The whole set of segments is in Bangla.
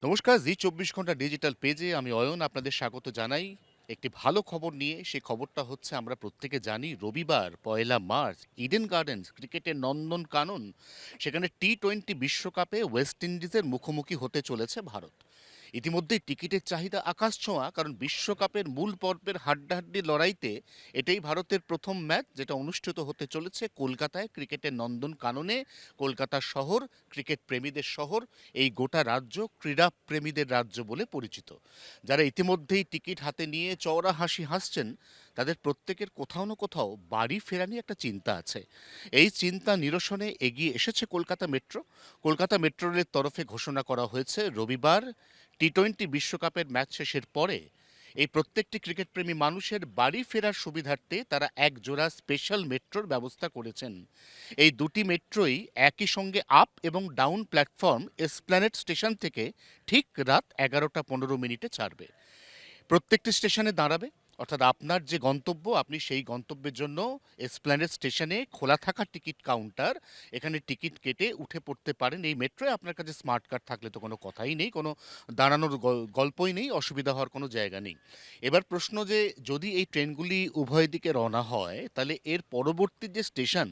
নমস্কার, জি ২৪ ঘন্টা ডিজিটাল পেজে আমি অয়ন আপনাদের স্বাগত জানাই। একটি ভালো খবর নিয়ে, সেই খবরটা হচ্ছে আমরা প্রত্যেকে জানি রবিবার ১লা মার্চ ইডেন গার্ডেন্স ক্রিকেটের নন্দনকানন, সেখানে টি-২০ বিশ্বকাপে ওয়েস্ট ইন্ডিজের মুখোমুখি হতে চলেছে ভারত। ইতিমধ্যেই টিকিটের চাহিদা আকাশছোঁয়া, কারণ বিশ্বকাপের মূল পর্বের হাড্ডাহাড্ডি লড়াইতে এটাই ভারতের প্রথম ম্যাচ, যেটা অনুষ্ঠিত হতে চলেছে কলকাতায় ক্রিকেটের নন্দনকাননে। কলকাতা শহর ক্রিকেট প্রেমীদের শহর, এই গোটা রাজ্য ক্রীড়া প্রেমীদের রাজ্য বলে পরিচিত। যারা ইতিমধ্যেই টিকিট হাতে নিয়ে চওড়া হাসি হাসছেন, তাদের প্রত্যেকের কোথাও না কোথাও বাড়ি ফেরা নিয়ে একটা চিন্তা আছে। এই চিন্তা নিরসনে এগিয়ে এসেছে কলকাতা মেট্রো। কলকাতা মেট্রো রেলের তরফে ঘোষণা করা হয়েছে রবিবার টি-২০ বিশ্বকাপের ম্যাচ শেষের পরে এই প্রত্যেকটি ক্রিকেটপ্রেমী মানুষের বাড়ি ফেরার সুবিধার্থে তারা এক জোড়া স্পেশাল মেট্রোর ব্যবস্থা করেছেন। এই দুটি মেট্রোই একই সঙ্গে আপ এবং ডাউন প্ল্যাটফর্ম এসপ্ল্যানেড স্টেশন থেকে ঠিক রাত ১১টা ১৫ মিনিটে ছাড়বে। প্রত্যেকটি স্টেশনে দাঁড়াবে, অর্থাৎ আপনার যে গন্তব্য, আপনি সেই গন্তব্যের জন্য এসপ্ল্যানেড স্টেশনে খোলা থাকা টিকিট কাউন্টার, এখানে টিকিট কেটে উঠে পড়তে পারেন এই মেট্রোয়। আপনার কাছে স্মার্ট কার্ড থাকলে তো কোনো কথাই নেই, কোনো দাঁড়ানোর গল্পই নেই, অসুবিধা হওয়ার কোনো জায়গা নেই। এবার প্রশ্ন যে যদি এই ট্রেনগুলি উভয় দিকে রওনা হয়, তাহলে এর পরবর্তী যে স্টেশন,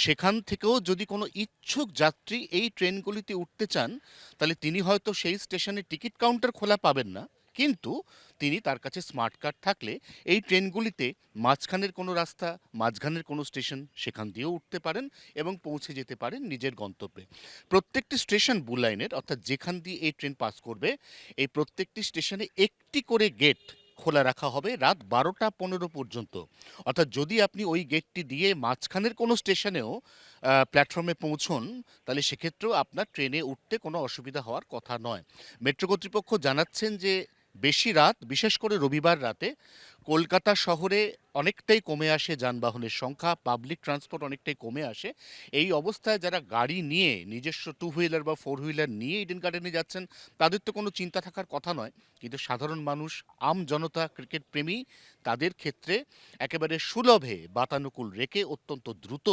সেখান থেকেও যদি কোনো ইচ্ছুক যাত্রী এই ট্রেনগুলিতে উঠতে চান, তাহলে তিনি হয়তো সেই স্টেশনে টিকিট কাউন্টার খোলা পাবেন না, কিন্তু তিনি তার কাছে স্মার্ট কার্ড থাকলে এই ট্রেনগুলিতে মাঝখানের কোনো রাস্তা, মাঝখানের কোনো স্টেশন, সেখান দিয়েও উঠতে পারেন এবং পৌঁছে যেতে পারেন নিজের গন্তব্যে। প্রত্যেকটি স্টেশন ব্লু লাইনের, অর্থাৎ যেখান দিয়ে এই ট্রেন পাস করবে, এই প্রত্যেকটি স্টেশনে একটি করে গেট খোলা রাখা হবে রাত ১২টা ১৫ পর্যন্ত। অর্থাৎ যদি আপনি ওই গেটটি দিয়ে মাঝখানের কোনো স্টেশনেও প্ল্যাটফর্মে পৌঁছন, তাহলে সেক্ষেত্রেও আপনার ট্রেনে উঠতে কোনো অসুবিধা হওয়ার কথা নয়। মেট্রো কর্তৃপক্ষ জানাচ্ছেন যে বেশি রাত, বিশেষ করে রবিবার রাতে কলকাতা শহরে অনেকটাই কমে আসে যানবাহনের সংখ্যা, পাবলিক ট্রান্সপোর্ট অনেকটাই কমে আসে। এই অবস্থায় যারা গাড়ি নিয়ে, নিজস্ব টু হুইলার বা ফোর হুইলার নিয়ে ইডেন গার্ডেনে যাচ্ছেন, তাদের তো কোনো চিন্তা থাকার কথা নয়। কিন্তু সাধারণ মানুষ, আম জনতা, ক্রিকেট প্রেমী, তাদের ক্ষেত্রে একেবারে সুলভে বাতানুকূল রেখে অত্যন্ত দ্রুত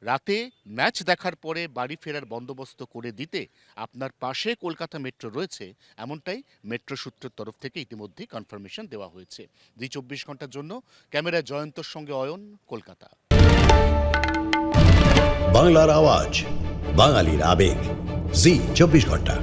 রাতে ম্যাচ দেখার পরে বাড়ি ফেরার বন্দোবস্ত করে দিতে আপনার পাশে কলকাতা মেট্রো রয়েছে, এমনটাই মেট্রো সূত্রের তরফ থেকে ইতিমধ্যেই কনফার্মেশন দেওয়া হয়েছে। জি ২৪ ঘন্টার জন্য ক্যামেরায় জয়ন্তর সঙ্গে অয়ন, কলকাতা। বাংলার আওয়াজ, বাঙালির আবেগ, জি ২৪ ঘন্টা।